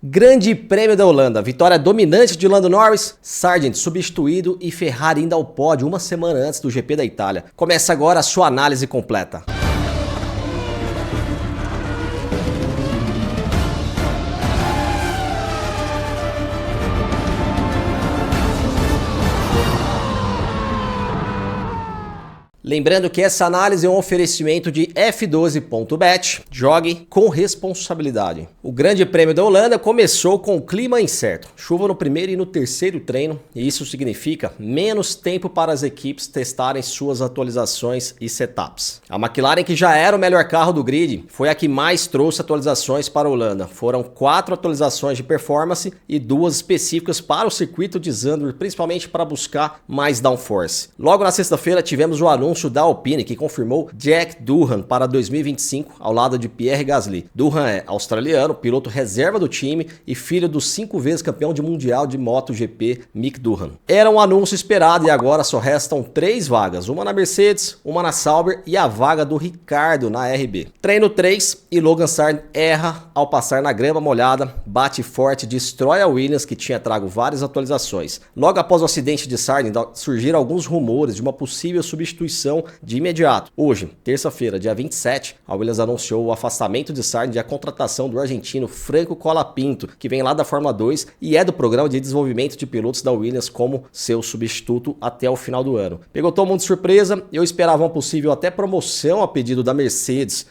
Grande Prêmio da Holanda, vitória dominante de Lando Norris, Sargent substituído e Ferrari indo ao pódio uma semana antes do GP da Itália. Começa agora a sua análise completa. Lembrando que essa análise é um oferecimento de F12.bet, jogue com responsabilidade. O Grande Prêmio da Holanda começou com o clima incerto, chuva no primeiro e no terceiro treino, e isso significa menos tempo para as equipes testarem suas atualizações e setups. A McLaren, que já era o melhor carro do grid, foi a que mais trouxe atualizações para a Holanda. Foram 4 atualizações de performance e 2 específicas para o circuito de Zandvoort, principalmente para buscar mais downforce. Logo na sexta-feira tivemos o anúncio da Alpine, que confirmou Jack Doohan para 2025 ao lado de Pierre Gasly. Doohan é australiano, piloto reserva do time e filho do 5 vezes campeão de mundial de MotoGP Mick Doohan. Era um anúncio esperado e agora só restam 3 vagas, uma na Mercedes, uma na Sauber e a vaga do Ricciardo na RB. Treino 3 e Logan Sargent erra ao passar na grama molhada, bate forte, destrói a Williams, que tinha trago várias atualizações. Logo após o acidente de Sargent, surgiram alguns rumores de uma possível substituição de imediato. Hoje, terça-feira, dia 27, a Williams anunciou o afastamento de Sargent e a contratação do argentino Franco Colapinto, que vem lá da Fórmula 2 e é do programa de desenvolvimento de pilotos da Williams como seu substituto até o final do ano. Pegou todo mundo de surpresa, eu esperava uma possível até promoção a pedido da Mercedes,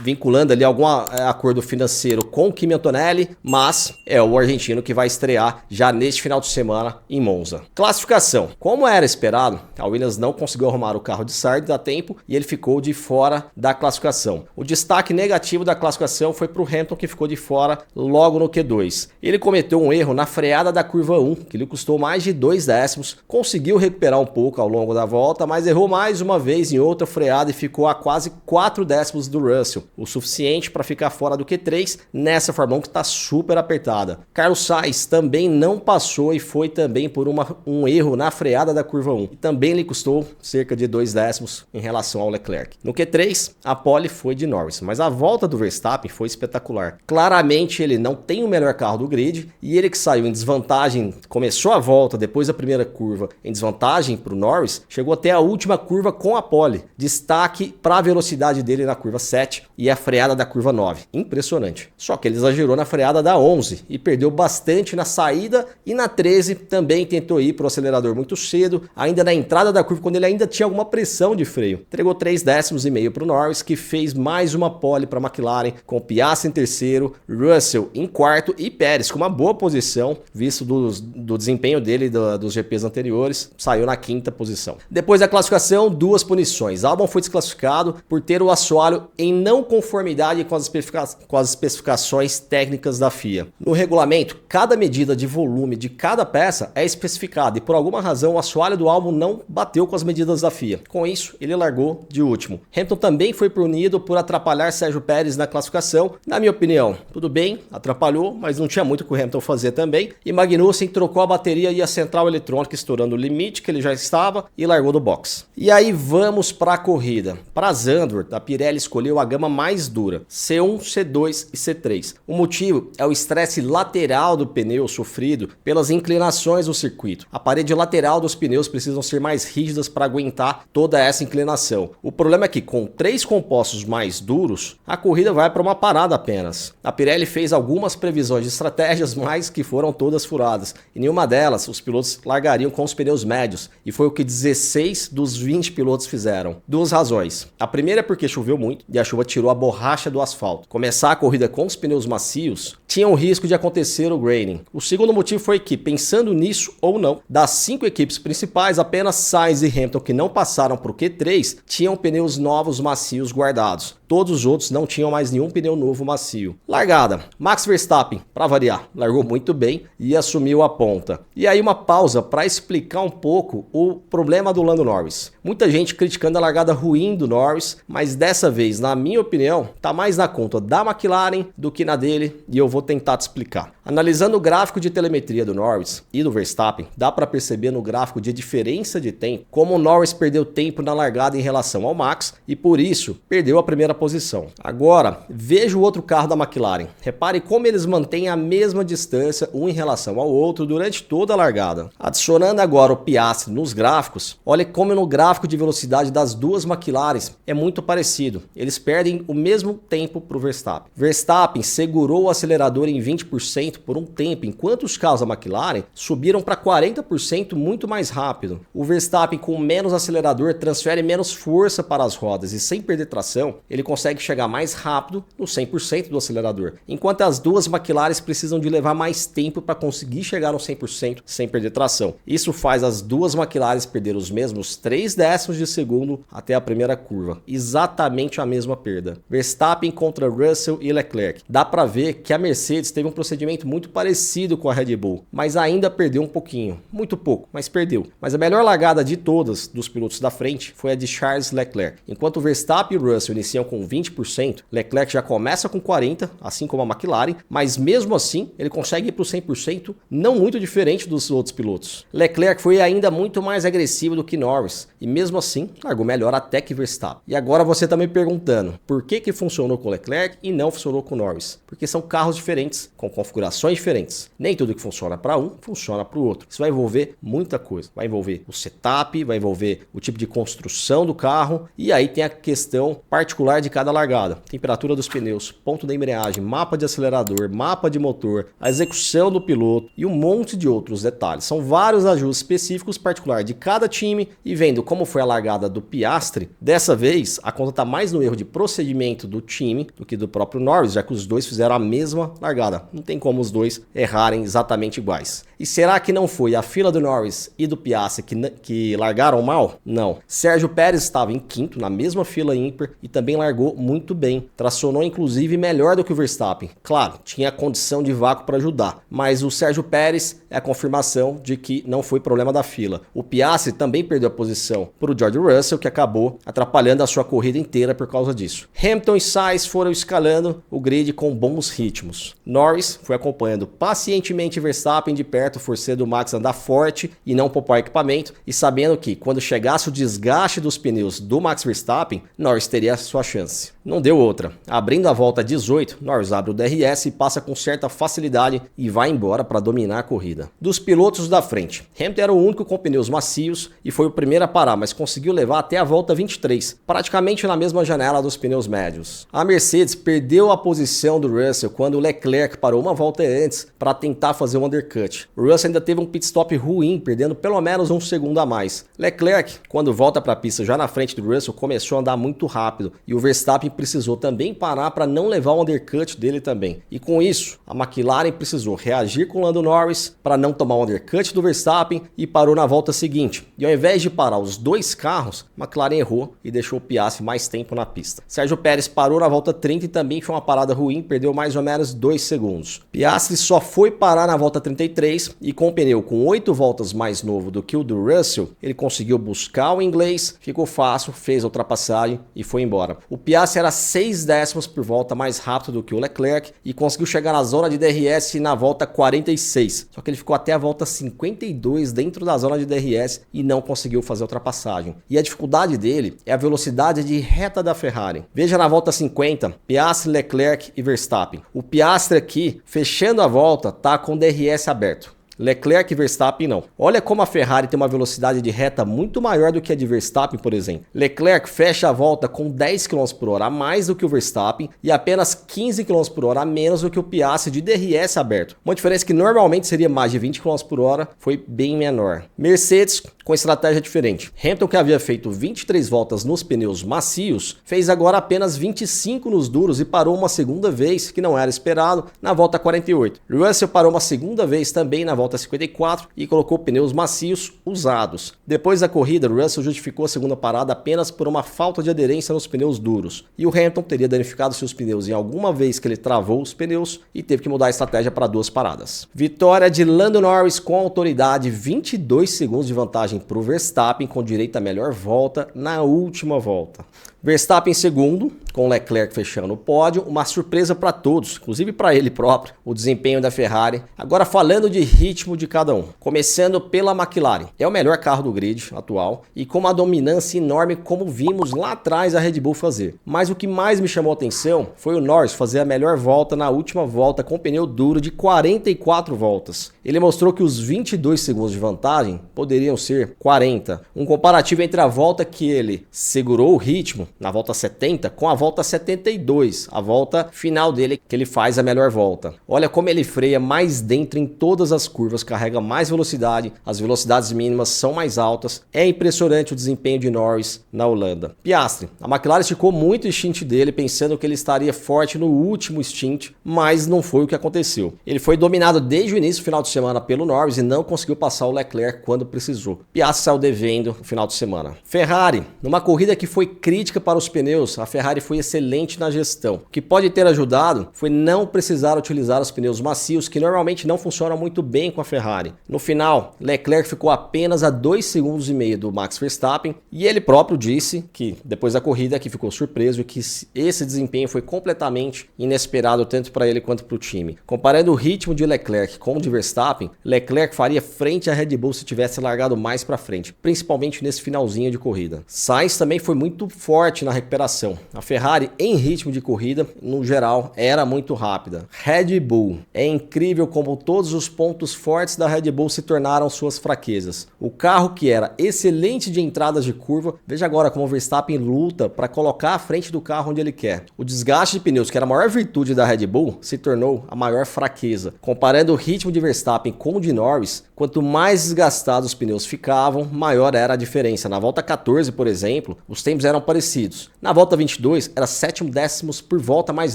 vinculando ali algum acordo financeiro com o Kimi Antonelli, mas é o argentino que vai estrear já neste final de semana em Monza. Classificação. Como era esperado, a Williams não conseguiu arrumar o carro de Sargent a tempo e ele ficou de fora da classificação. O destaque negativo da classificação foi para o Hamilton, que ficou de fora logo no Q2. Ele cometeu um erro na freada da curva 1, que lhe custou mais de 2 décimos, conseguiu recuperar um pouco ao longo da volta, mas errou mais uma vez em outra freada e ficou a quase 4 décimos do Russell, o suficiente para ficar fora do Q3 nessa Fórmula 1 que está super apertada. Carlos Sainz também não passou e foi também por um erro na freada da curva 1, e também lhe custou cerca de 2 décimos em relação ao Leclerc. No Q3, a pole foi de Norris, mas a volta do Verstappen foi espetacular. Claramente ele não tem o melhor carro do grid e ele, que saiu em desvantagem, começou a volta depois da primeira curva em desvantagem para o Norris, chegou até a última curva com a pole. Destaque para a velocidade dele na curva 7 e a freada da curva 9. Impressionante. Só que ele exagerou na freada da 11 e perdeu bastante na saída, e na 13 também tentou ir para o acelerador muito cedo, ainda na entrada da curva, quando ele ainda tinha alguma pressão de freio. Entregou 3 décimos e meio para o Norris, que fez mais uma pole para a McLaren, com Piastri em terceiro, Russell em quarto e Pérez com uma boa posição, visto do desempenho dele dos GPs anteriores, saiu na 5ª posição. Depois da classificação, 2 punições. Albon foi desclassificado por ter o assoalho em não conformidade com as especificações técnicas da FIA. No regulamento, cada medida de volume de cada peça é especificada e por alguma razão o assoalho do Albon não bateu com as medidas da FIA. Com isso, ele largou de último. Hamilton também foi punido por atrapalhar Sérgio Pérez na classificação. Na minha opinião, tudo bem, atrapalhou, mas não tinha muito o que o Hamilton fazer também. E Magnussen trocou a bateria e a central eletrônica, estourando o limite que ele já estava, e largou do box. E aí vamos para a corrida. Para Zandvoort, a Pirelli escolheu a gama mais dura, C1, C2 e C3. O motivo é o estresse lateral do pneu sofrido pelas inclinações do circuito. A parede lateral dos pneus precisam ser mais rígidas para aguentar toda essa inclinação. O problema é que com 3 compostos mais duros, a corrida vai para uma parada apenas. A Pirelli fez algumas previsões de estratégias, mas que foram todas furadas. Em nenhuma delas, os pilotos largariam com os pneus médios, e foi o que 16 dos 20 pilotos fizeram. 2 razões. A primeira é porque choveu muito e a chuva tirou a borracha do asfalto. Começar a corrida com os pneus macios tinha o risco de acontecer o graining. O segundo motivo foi que, pensando nisso ou não, das 5 equipes principais, apenas Sainz e Hamilton, que não passaram para o Q3, tinham pneus novos macios guardados. Todos os outros não tinham mais nenhum pneu novo macio. Largada. Max Verstappen, para variar, largou muito bem e assumiu a ponta. E aí uma pausa para explicar um pouco o problema do Lando Norris. Muita gente criticando a largada ruim do Norris, mas dessa vez, na minha opinião, tá mais na conta da McLaren do que na dele, e eu vou tentar te explicar. Analisando o gráfico de telemetria do Norris e do Verstappen, dá para perceber no gráfico de diferença de tempo como o Norris perdeu tempo na largada em relação ao Max e por isso perdeu a primeira posição. Agora, veja o outro carro da McLaren. Repare como eles mantêm a mesma distância um em relação ao outro durante toda a largada. Adicionando agora o Piastri nos gráficos, olha como no gráfico de velocidade das duas McLarens é muito parecido. Eles perdem o mesmo tempo para o Verstappen. Verstappen segurou o acelerador em 20% por um tempo, enquanto os carros da McLaren subiram para 40% muito mais rápido. O Verstappen com menos acelerador transfere menos força para as rodas e sem perder tração, ele consegue chegar mais rápido no 100% do acelerador, enquanto as duas McLarens precisam de levar mais tempo para conseguir chegar no 100% sem perder tração. Isso faz as duas McLarens perder os mesmos 3 décimos de segundo até a primeira curva, exatamente a mesma perda. Verstappen contra Russell e Leclerc. Dá para ver que a Mercedes teve um procedimento muito parecido com a Red Bull, mas ainda perdeu um pouquinho, muito pouco, mas perdeu. Mas a melhor largada de todas dos pilotos da frente foi a de Charles Leclerc. Enquanto Verstappen e Russell iniciam com 20%, Leclerc já começa com 40%, assim como a McLaren, mas mesmo assim ele consegue ir para o 100%, não muito diferente dos outros pilotos. Leclerc foi ainda muito mais agressivo do que Norris, e mesmo assim largou melhor até que Verstappen. E agora você está me perguntando, por que funcionou com Leclerc e não funcionou com Norris? Porque são carros diferentes, com configurações diferentes. Nem tudo que funciona para um, funciona para o outro. Isso vai envolver muita coisa. Vai envolver o setup, vai envolver o tipo de construção do carro, e aí tem a questão particular de cada largada. Temperatura dos pneus, ponto da embreagem, mapa de acelerador, mapa de motor, a execução do piloto e um monte de outros detalhes. São vários ajustes específicos particulares de cada time, e vendo como foi a largada do Piastri, dessa vez a conta está mais no erro de procedimento do time do que do próprio Norris, já que os dois fizeram a mesma largada. Não tem como os dois errarem exatamente iguais. E será que não foi a fila do Norris e do Piastri que largaram mal? Não. Sérgio Pérez estava em quinto, na mesma fila ímpar, e também largou muito bem. Tracionou inclusive melhor do que o Verstappen. Claro, tinha a condição de vácuo para ajudar, mas o Sérgio Pérez é a confirmação de que não foi problema da fila. O Piastri também perdeu a posição para o George Russell, que acabou atrapalhando a sua corrida inteira por causa disso. Hamilton e Sainz foram escalando o grid com bons ritmos. Norris foi acompanhando pacientemente Verstappen de perto, forçando o Max a andar forte e não poupar equipamento, e sabendo que quando chegasse o desgaste dos pneus do Max Verstappen, Norris teria a sua chance. Não deu outra. Abrindo a volta 18, Norris abre o DRS e passa com certa facilidade e vai embora para dominar a corrida. Dos pilotos da frente, Hamilton era o único com pneus macios e foi o primeiro a parar, mas conseguiu levar até a volta 23, praticamente na mesma janela dos pneus médios. A Mercedes perdeu a posição do Russell quando o Leclerc parou uma volta antes para tentar fazer um undercut. O Russell ainda teve um pit stop ruim, perdendo pelo menos um segundo a mais. Leclerc, quando volta para a pista já na frente do Russell, começou a andar muito rápido, e o Verstappen precisou também parar para não levar o undercut dele também. E com isso, a McLaren precisou reagir com o Lando Norris para não tomar o undercut do Verstappen e parou na volta seguinte. E ao invés de parar os dois carros, a McLaren errou e deixou o Piastri mais tempo na pista. Sérgio Pérez parou na volta 30 e também foi uma parada ruim, perdeu mais ou menos 2 segundos. Piastri só foi parar na volta 33 e com o pneu com 8 voltas mais novo do que o do Russell, ele conseguiu buscar o inglês, ficou fácil, fez a ultrapassagem e foi embora. O Piastri era 6 décimos por volta mais rápido do que o Leclerc e conseguiu chegar na zona de DRS na volta 46. Só que ele ficou até a volta 52 dentro da zona de DRS e não conseguiu fazer a ultrapassagem. E a dificuldade dele é a velocidade de reta da Ferrari. Veja na volta 50, Piastri, Leclerc e Verstappen. O Piastri aqui, fechando a volta, tá com o DRS aberto. Leclerc e Verstappen não. Olha como a Ferrari tem uma velocidade de reta muito maior do que a de Verstappen, por exemplo. Leclerc fecha a volta com 10 km por hora a mais do que o Verstappen e apenas 15 km por hora a menos do que o Piastri de DRS aberto. Uma diferença que normalmente seria mais de 20 km por hora foi bem menor. Mercedes com estratégia diferente. Hamilton, que havia feito 23 voltas nos pneus macios, fez agora apenas 25 nos duros e parou uma segunda vez, que não era esperado, na volta 48. Russell parou uma segunda vez também na volta 54 e colocou pneus macios usados. Depois da corrida, Russell justificou a segunda parada apenas por uma falta de aderência nos pneus duros. E o Hamilton teria danificado seus pneus em alguma vez que ele travou os pneus e teve que mudar a estratégia para 2 paradas. Vitória de Lando Norris com autoridade, 22 segundos de vantagem para o Verstappen, com direito à melhor volta na última volta. Verstappen em segundo, com Leclerc fechando o pódio, uma surpresa para todos, inclusive para ele próprio, o desempenho da Ferrari. Agora falando de ritmo de cada um, começando pela McLaren, é o melhor carro do grid atual e com uma dominância enorme como vimos lá atrás a Red Bull fazer. Mas o que mais me chamou a atenção foi o Norris fazer a melhor volta na última volta com pneu duro de 44 voltas. Ele mostrou que os 22 segundos de vantagem poderiam ser 40. Um comparativo entre a volta que ele segurou o ritmo na volta 70 com a volta 72, a volta final dele que ele faz a melhor volta. Olha como ele freia mais dentro em todas as curvas, carrega mais velocidade, as velocidades mínimas são mais altas. É impressionante o desempenho de Norris na Holanda. Piastri, a McLaren esticou muito o stint dele pensando que ele estaria forte no último stint, mas não foi o que aconteceu. Ele foi dominado desde o início do final de semana pelo Norris e não conseguiu passar o Leclerc quando precisou. Piastri saiu devendo no final de semana. Ferrari, numa corrida que foi crítica para os pneus, a Ferrari foi excelente na gestão. O que pode ter ajudado foi não precisar utilizar os pneus macios, que normalmente não funcionam muito bem com a Ferrari. No final, Leclerc ficou apenas a 2,5 segundos do Max Verstappen e ele próprio disse que depois da corrida que ficou surpreso e que esse desempenho foi completamente inesperado tanto para ele quanto para o time. Comparando o ritmo de Leclerc com o de Verstappen, Leclerc faria frente à Red Bull se tivesse largado mais para frente, principalmente nesse finalzinho de corrida. Sainz também foi muito forte na recuperação. A Ferrari em ritmo de corrida, no geral, era muito rápida. Red Bull, é incrível como todos os pontos fortes da Red Bull se tornaram suas fraquezas. O carro que era excelente de entradas de curva, veja agora como o Verstappen luta para colocar à frente do carro onde ele quer. O desgaste de pneus, que era a maior virtude da Red Bull, se tornou a maior fraqueza. Comparando o ritmo de Verstappen com o de Norris, quanto mais desgastados os pneus ficavam, maior era a diferença. Na volta 14, por exemplo, os tempos eram parecidos. Na volta 22, era 7 décimos por volta mais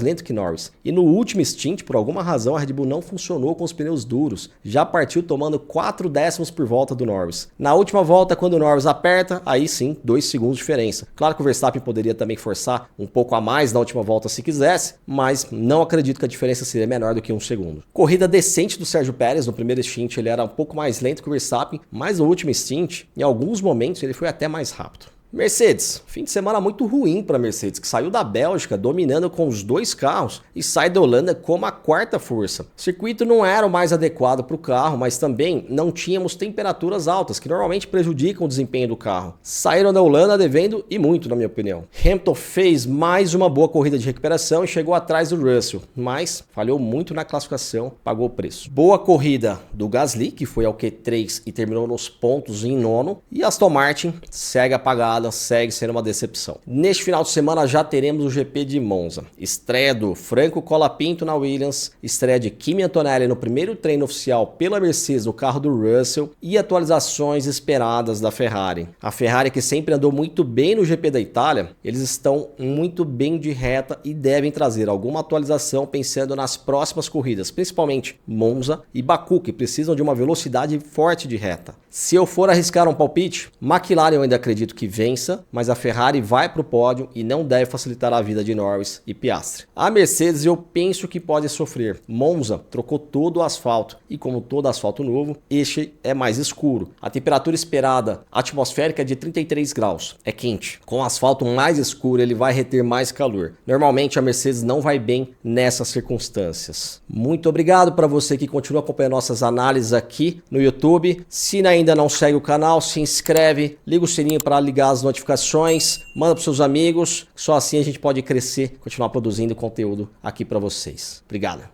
lento que Norris. E no último stint, por alguma razão, a Red Bull não funcionou com os pneus duros. Já partiu tomando 4 décimos por volta do Norris. Na última volta, quando o Norris aperta, aí sim, 2 segundos de diferença. Claro que o Verstappen poderia também forçar um pouco a mais na última volta se quisesse, mas não acredito que a diferença seria menor do que 1 segundo. Corrida decente do Sérgio Pérez. No primeiro stint ele era um pouco mais lento que o Verstappen, mas no último stint, em alguns momentos, ele foi até mais rápido. Mercedes, fim de semana muito ruim para a Mercedes, que saiu da Bélgica dominando com os 2 carros e sai da Holanda como a 4ª força. O circuito não era o mais adequado para o carro, mas também não tínhamos temperaturas altas, que normalmente prejudicam o desempenho do carro. Saíram da Holanda devendo e muito, na minha opinião. Hamilton fez mais uma boa corrida de recuperação e chegou atrás do Russell, mas falhou muito na classificação, pagou o preço. Boa corrida do Gasly, que foi ao Q3 e terminou nos pontos em 9º, e Aston Martin segue apagada, segue sendo uma decepção. Neste final de semana já teremos o GP de Monza. Estreia do Franco Colapinto na Williams, estreia de Kimi Antonelli no primeiro treino oficial pela Mercedes no carro do Russell e atualizações esperadas da Ferrari. A Ferrari, que sempre andou muito bem no GP da Itália, eles estão muito bem de reta e devem trazer alguma atualização pensando nas próximas corridas, principalmente Monza e Baku, que precisam de uma velocidade forte de reta. Se eu for arriscar um palpite, McLaren eu ainda acredito que vença, mas a Ferrari vai para o pódio e não deve facilitar a vida de Norris e Piastri. A Mercedes eu penso que pode sofrer. Monza trocou todo o asfalto e como todo asfalto novo, este é mais escuro. A temperatura esperada atmosférica é de 33 graus, é quente. Com o asfalto mais escuro ele vai reter mais calor. Normalmente a Mercedes não vai bem nessas circunstâncias. Muito obrigado para você que continua acompanhando nossas análises aqui no YouTube. Se ainda não segue o canal, se inscreve, liga o sininho para ligar as notificações, manda para seus amigos, só assim a gente pode crescer, continuar produzindo conteúdo aqui para vocês. Obrigado.